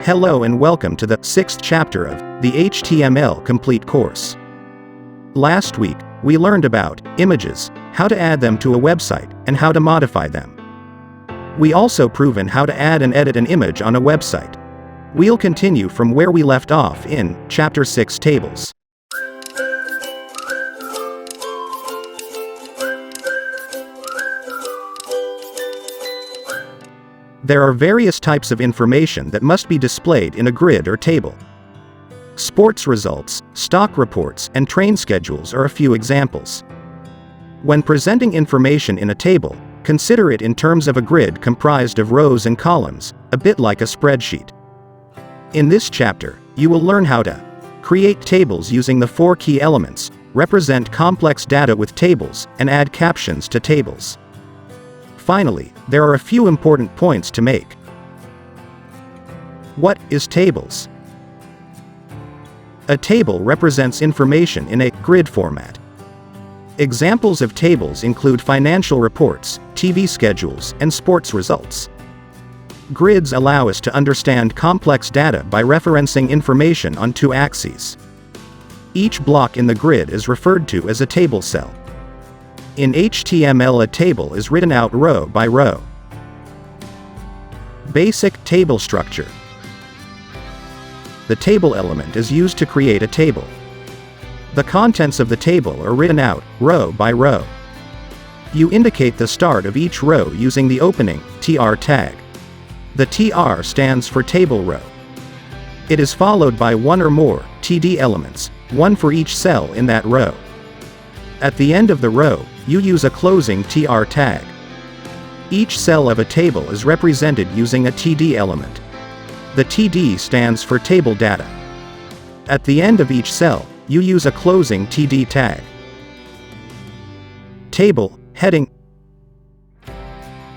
Hello and welcome to the 6th chapter of the HTML Complete course. Last week, we learned about images, how to add them to a website, and how to modify them. We also proven how to add and edit an image on a website. We'll continue from where we left off in Chapter 6 Tables. There are various types of information that must be displayed in a grid or table. Sports results, stock reports, and train schedules are a few examples. When presenting information in a table, consider it in terms of a grid comprised of rows and columns, a bit like a spreadsheet. In this chapter, you will learn how to create tables using the 4 key elements, represent complex data with tables, and add captions to tables. Finally, there are a few important points to make. What is tables? A table represents information in a grid format. Examples of tables include financial reports, TV schedules, and sports results. Grids allow us to understand complex data by referencing information on 2 axes. Each block in the grid is referred to as a table cell. In HTML, a table is written out row by row. Basic table structure. The table element is used to create a table. The contents of the table are written out row by row. You indicate the start of each row using the opening tr tag. The tr stands for table row. It is followed by one or more td elements, one for each cell in that row. At the end of the row, you use a closing tr tag. Each cell of a table is represented using a td element. The td stands for table data. At the end of each cell, you use a closing td tag. Table heading.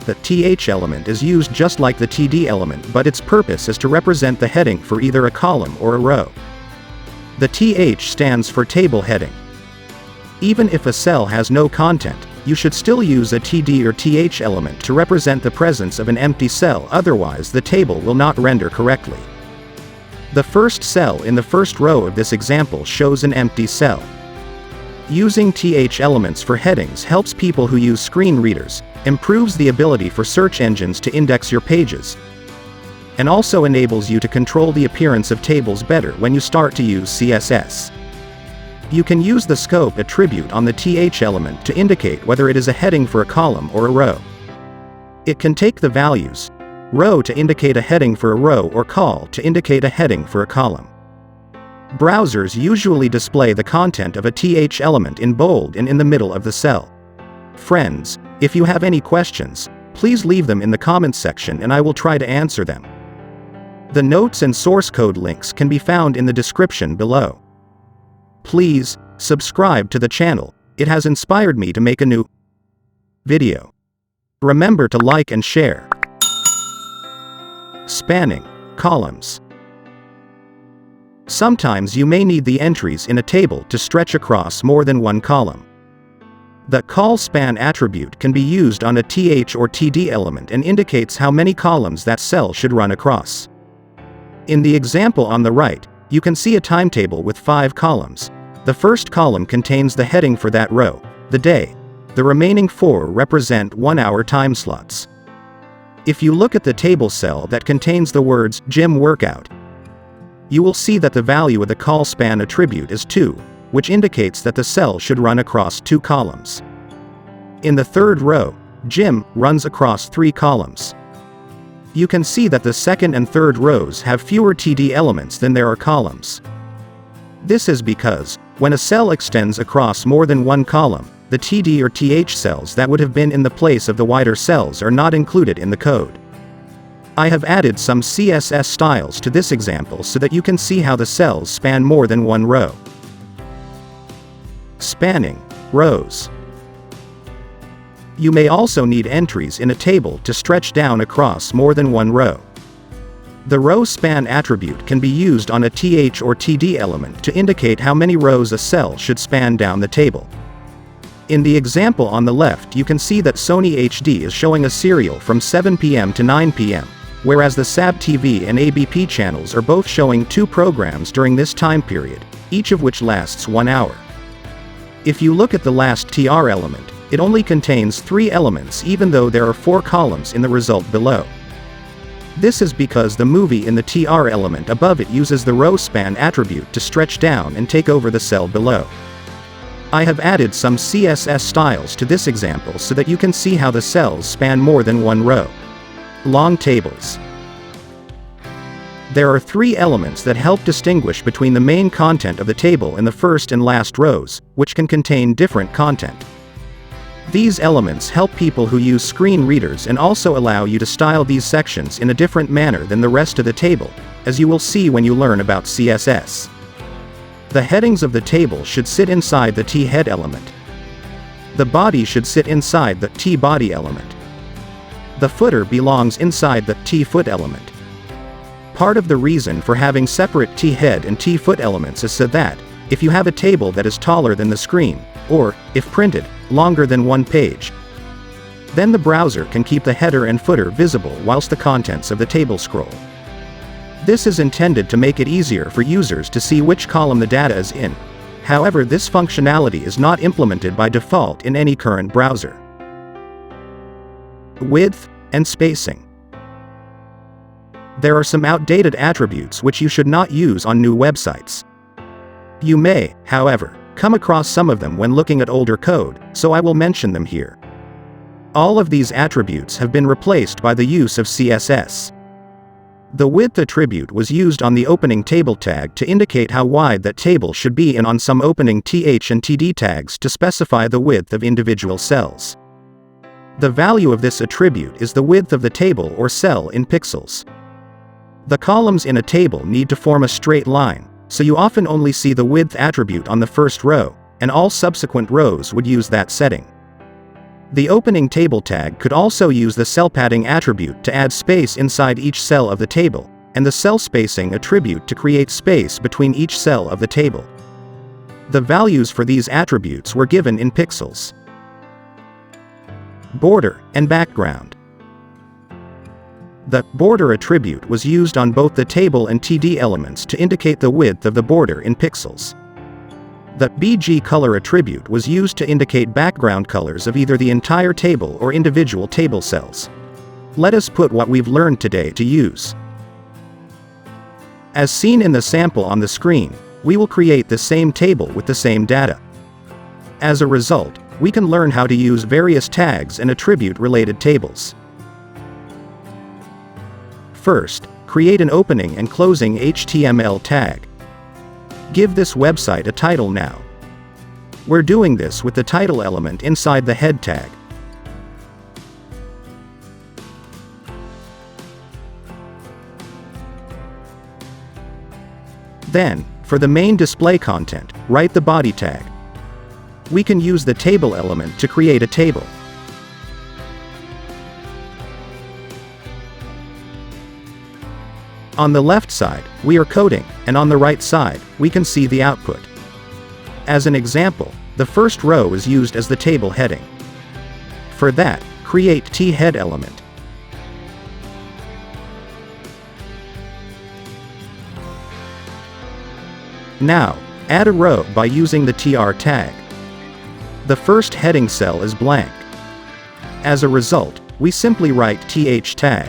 The th element is used just like the td element, but its purpose is to represent the heading for either a column or a row. The th stands for table heading. Even if a cell has no content, you should still use a td or th element to represent the presence of an empty cell, otherwise the table will not render correctly. The first cell in the first row of this example shows an empty cell. Using th elements for headings helps people who use screen readers, improves the ability for search engines to index your pages, and also enables you to control the appearance of tables better when you start to use CSS. You can use the scope attribute on the th element to indicate whether it is a heading for a column or a row. It can take the values row to indicate a heading for a row or col to indicate a heading for a column. Browsers usually display the content of a th element in bold and in the middle of the cell. Friends, if you have any questions, please leave them in the comments section and I will try to answer them. The notes and source code links can be found in the description below. Please subscribe to the channel, it has inspired me to make a new video. Remember to like and share. Spanning columns. Sometimes you may need the entries in a table to stretch across more than one column. The colspan attribute can be used on a th or td element and indicates how many columns that cell should run across. In the example on the right, you can see a timetable with 5 columns. The first column contains the heading for that row, the day. The remaining 4 represent 1-hour time slots. If you look at the table cell that contains the words gym workout, you will see that the value of the colspan attribute is 2, which indicates that the cell should run across 2 columns. In the third row, gym runs across 3 columns. You can see that the second and third rows have fewer td elements than there are columns. This is because, when a cell extends across more than one column, the td or th cells that would have been in the place of the wider cells are not included in the code. I have added some CSS styles to this example so that you can see how the cells span more than one row. Spanning rows. You may also need entries in a table to stretch down across more than one row. The rowspan attribute can be used on a th or td element to indicate how many rows a cell should span down the table. In the example on the left, you can see that Sony HD is showing a serial from 7 p.m. to 9 p.m., whereas the SAB TV and ABP channels are both showing 2 programs during this time period, each of which lasts 1 hour. If you look at the last TR element, it only contains 3 elements even though there are 4 columns in the result below. This is because the movie in the TR element above it uses the rowspan attribute to stretch down and take over the cell below. I have added some CSS styles to this example so that you can see how the cells span more than 1 row. Long tables. There are 3 elements that help distinguish between the main content of the table and the first and last rows, which can contain different content. These elements help people who use screen readers and also allow you to style these sections in a different manner than the rest of the table, as you will see when you learn about CSS. The headings of the table should sit inside the thead element. The body should sit inside the tbody element. The footer belongs inside the tfoot element. Part of the reason for having separate thead and tfoot elements is so that, if you have a table that is taller than the screen, or, if printed, longer than 1 page, then the browser can keep the header and footer visible whilst the contents of the table scroll. This is intended to make it easier for users to see which column the data is in. However, this functionality is not implemented by default in any current browser. Width and spacing. There are some outdated attributes which you should not use on new websites. You may, however, come across some of them when looking at older code, so I will mention them here. All of these attributes have been replaced by the use of CSS. The width attribute was used on the opening table tag to indicate how wide that table should be, and on some opening th and td tags to specify the width of individual cells. The value of this attribute is the width of the table or cell in pixels. The columns in a table need to form a straight line, so you often only see the width attribute on the first row, and all subsequent rows would use that setting. The opening table tag could also use the cellpadding attribute to add space inside each cell of the table, and the cellspacing attribute to create space between each cell of the table. The values for these attributes were given in pixels. Border and background. The border attribute was used on both the table and TD elements to indicate the width of the border in pixels. The BG color attribute was used to indicate background colors of either the entire table or individual table cells. Let us put what we've learned today to use. As seen in the sample on the screen, we will create the same table with the same data. As a result, we can learn how to use various tags and attribute related tables. First, create an opening and closing HTML tag. Give this website a title now. We're doing this with the title element inside the head tag. Then, for the main display content, write the body tag. We can use the table element to create a table. On the left side, we are coding, and on the right side, we can see the output. As an example, the first row is used as the table heading. For that, create thead element. Now, add a row by using the tr tag. The first heading cell is blank. As a result, we simply write th tag.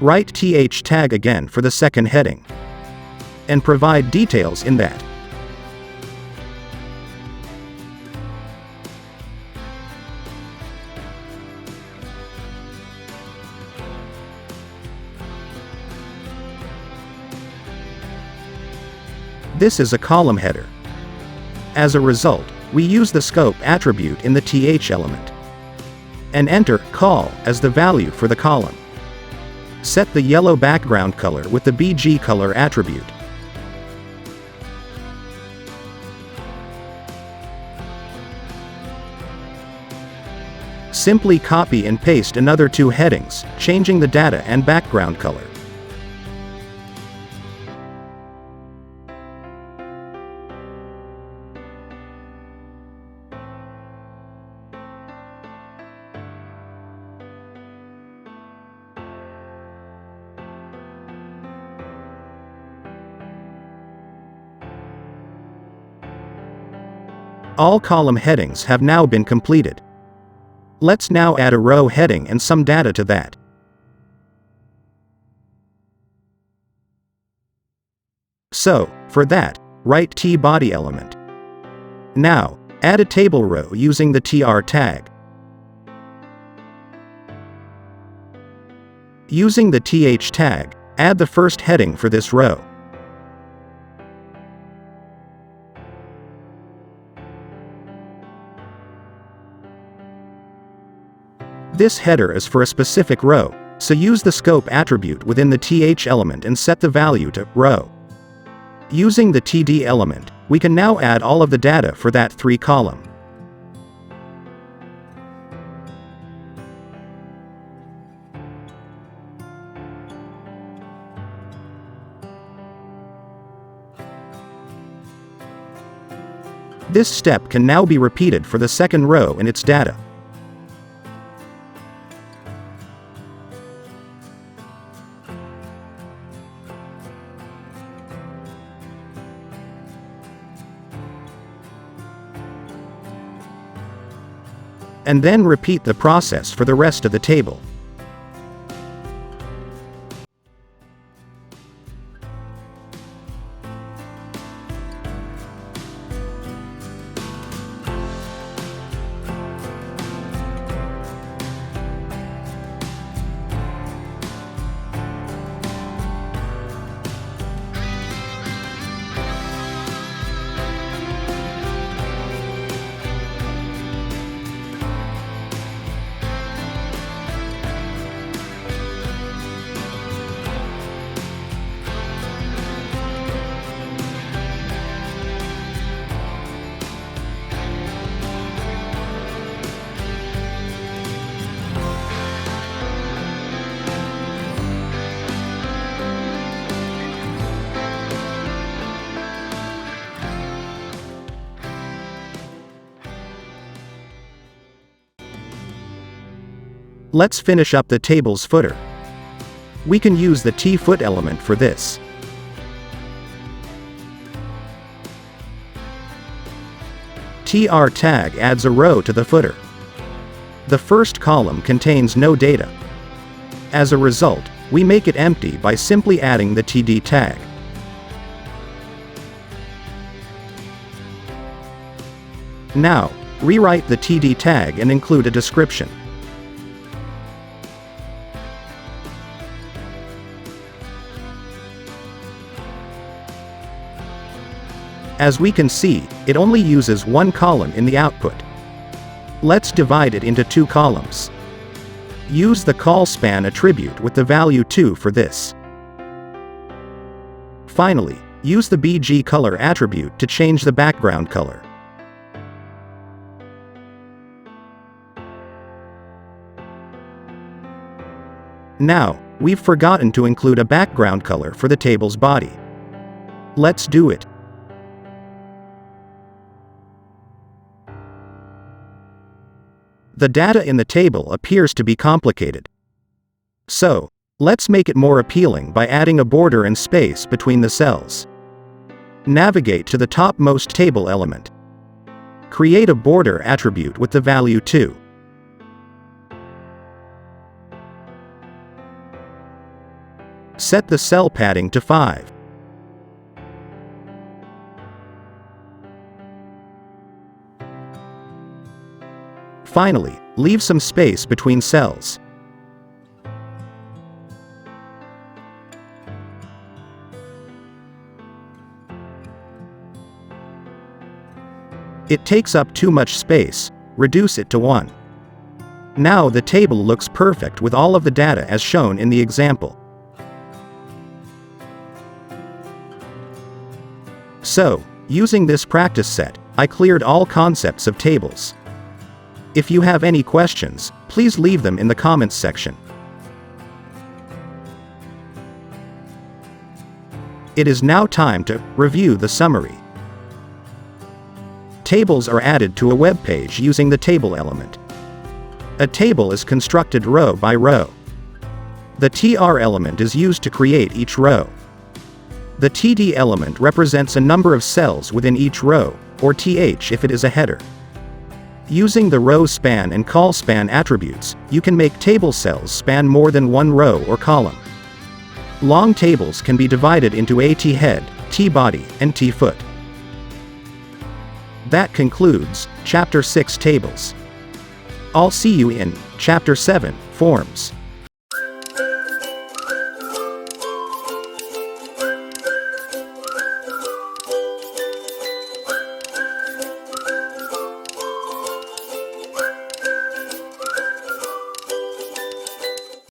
Write th tag again for the second heading. And provide details in that. This is a column header. As a result, we use the scope attribute in the th element. And enter col as the value for the column. Set the yellow background color with the BG color attribute. Simply copy and paste another 2 headings, changing the data and background color. All column headings have now been completed. Let's now add a row heading and some data to that. So, for that, write tbody element. Now, add a table row using the tr tag. Using the th tag, add the first heading for this row. This header is for a specific row, so use the scope attribute within the th element and set the value to row. Using the td element, we can now add all of the data for that 3 column. This step can now be repeated for the second row and its data. And then repeat the process for the rest of the table. Let's finish up the table's footer. We can use the tfoot element for this. tr tag adds a row to the footer. The first column contains no data. As a result, we make it empty by simply adding the td tag. Now, rewrite the td tag and include a description. As we can see, it only uses one column in the output. Let's divide it into 2 columns. Use the colspan attribute with the value 2 for this. Finally, use the bg color attribute to change the background color. Now, we've forgotten to include a background color for the table's body. Let's do it. The data in the table appears to be complicated. So, let's make it more appealing by adding a border and space between the cells. Navigate to the topmost table element. Create a border attribute with the value 2. Set the cell padding to 5. Finally, leave some space between cells. It takes up too much space, reduce it to 1. Now the table looks perfect with all of the data as shown in the example. So, using this practice set, I cleared all concepts of tables. If you have any questions, please leave them in the comments section. It is now time to review the summary. Tables are added to a web page using the table element. A table is constructed row by row. The tr element is used to create each row. The td element represents a number of cells within each row, or th if it is a header. Using the rowspan and colspan attributes, you can make table cells span more than one row or column. Long tables can be divided into a thead, tbody, and tfoot. That concludes Chapter 6 Tables. I'll see you in Chapter 7 Forms.